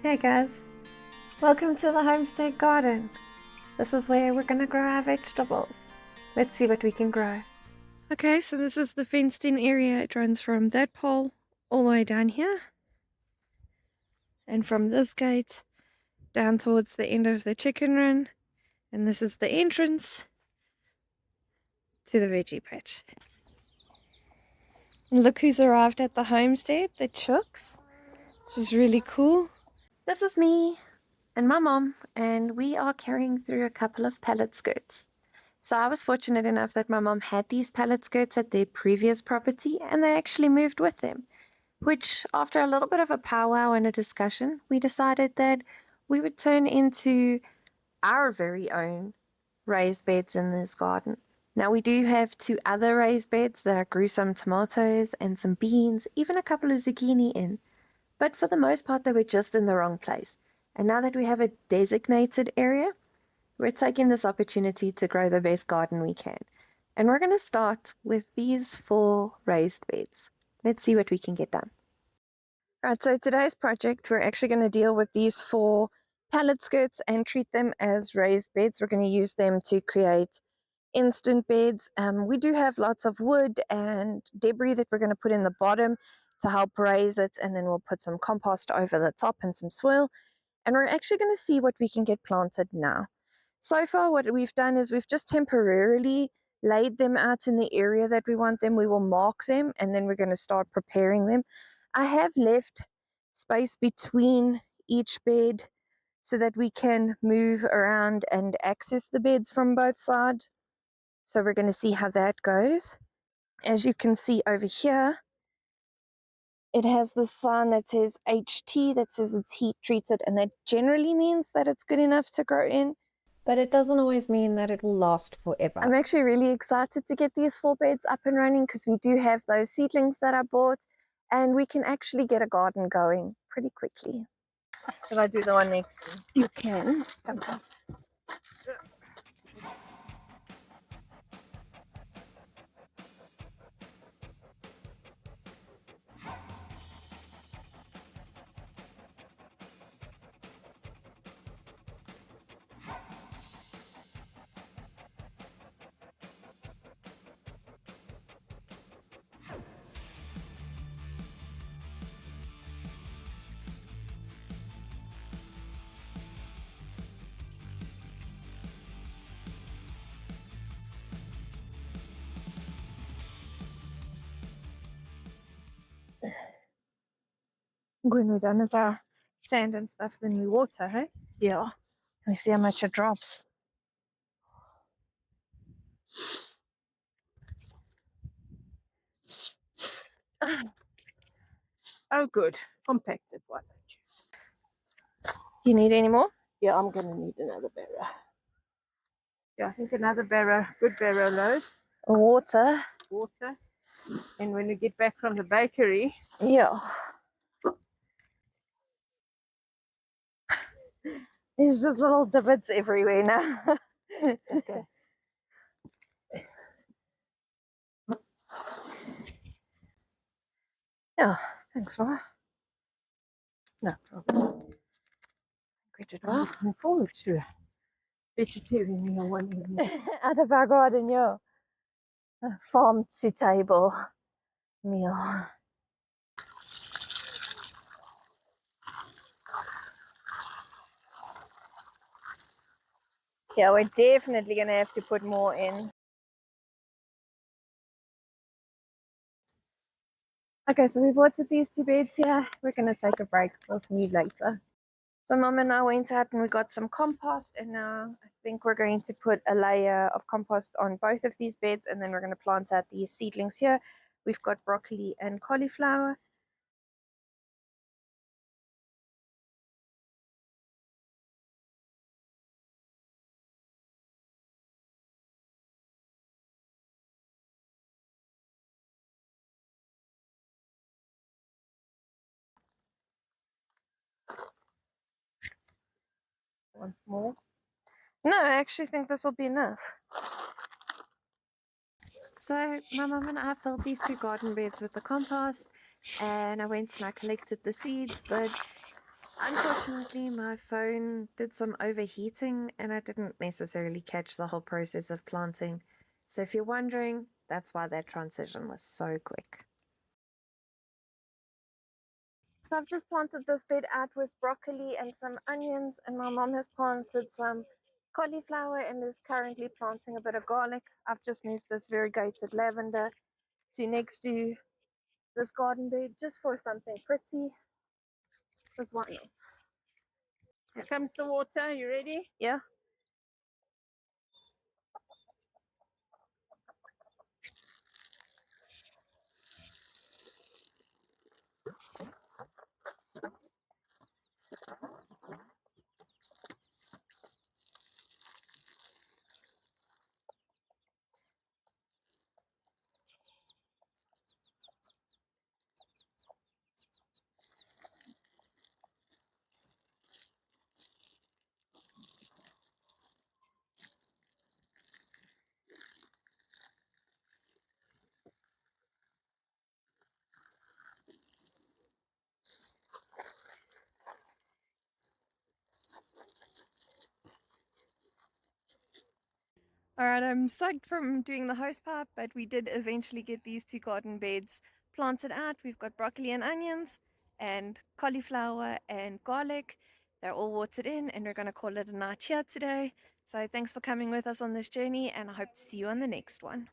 Hey guys, welcome to the Homestead garden. This is where we're gonna grow our vegetables. Let's see what we can grow. Okay, so this is the fenced in area. It runs from that pole all the way down here. And from this gate down towards the end of the chicken run. And this is the entrance to the veggie patch. And look who's arrived at the homestead, the chooks, which is really cool. This is me and my mom, and we are carrying through a couple of pallet skirts. So I was fortunate enough that my mom had these pallet skirts at their previous property, and they actually moved with them, which after a little bit of a powwow and a discussion, we decided that we would turn into our very own raised beds in this garden. Now we do have 2 other raised beds that I grew some tomatoes and some beans, even a couple of zucchini in, but for the most part they were just in the wrong place. And now that we have a designated area, we're taking this opportunity to grow the best garden we can. And we're going to start with these 4 raised beds. Let's see what we can get done. Alright, so today's project, we're actually going to deal with these 4 pallet skirts and treat them as raised beds. We're going to use them to create instant beds. We do have lots of wood and debris that we're going to put in the bottom to help raise it, and then we'll put some compost over the top and some soil. And we're actually going to see what we can get planted now. So far what we've done is we've just temporarily laid them out in the area that we want them. We will mark them and then we're going to start preparing them. I have left space between each bed so that we can move around and access the beds from both sides. So we're going to see how that goes. As you can see over here, it has this sign that says HT, that says it's heat treated, and that generally means that it's good enough to grow in. But it doesn't always mean that it will last forever. I'm actually really excited to get these 4 beds up and running because we do have those seedlings that I bought, and we can actually get a garden going pretty quickly. Should I do the one next to me? You can. Come on. When we're done with our sand and stuff, then we water, hey? Yeah. We see how much it drops. Oh, good. Compacted, why don't you? Do you need any more? Yeah, I'm going to need another barrow. Yeah, I think another barrow, good barrow load. Water. Water. And when we get back from the bakery. Yeah. There's just little divots everywhere now. Okay. Yeah, thanks, Laura. No problem. We did well. Looking forward to a vegetarian meal one evening. Out of our garden, yeah. A farm to table meal. Yeah, we're definitely going to have to put more in. Okay, so we've watered these 2 beds here. We're going to take a break. We'll see you later. So Mum and I went out and we got some compost, and now I think we're going to put a layer of compost on both of these beds, and then we're going to plant out these seedlings here. We've got broccoli and cauliflower. Want more? No, I actually think this will be enough. So my mum and I filled these 2 garden beds with the compost, and I went and I collected the seeds, but Unfortunately, my phone did some overheating and I didn't necessarily catch the whole process of planting. So if you're wondering, that's why that transition was so quick. So I've just planted this bed out with broccoli and some onions, and my mom has planted some cauliflower and is currently planting a bit of garlic. I've just moved this variegated lavender to next to this garden bed just for something pretty. This one. Here comes the water. You ready? Yeah. Alright, I'm psyched from doing the hose pipe, but we did eventually get these two garden beds planted out. We've got broccoli and onions and cauliflower and garlic. They're all watered in and we're going to call it a night here today. So thanks for coming with us on this journey and I hope to see you on the next one.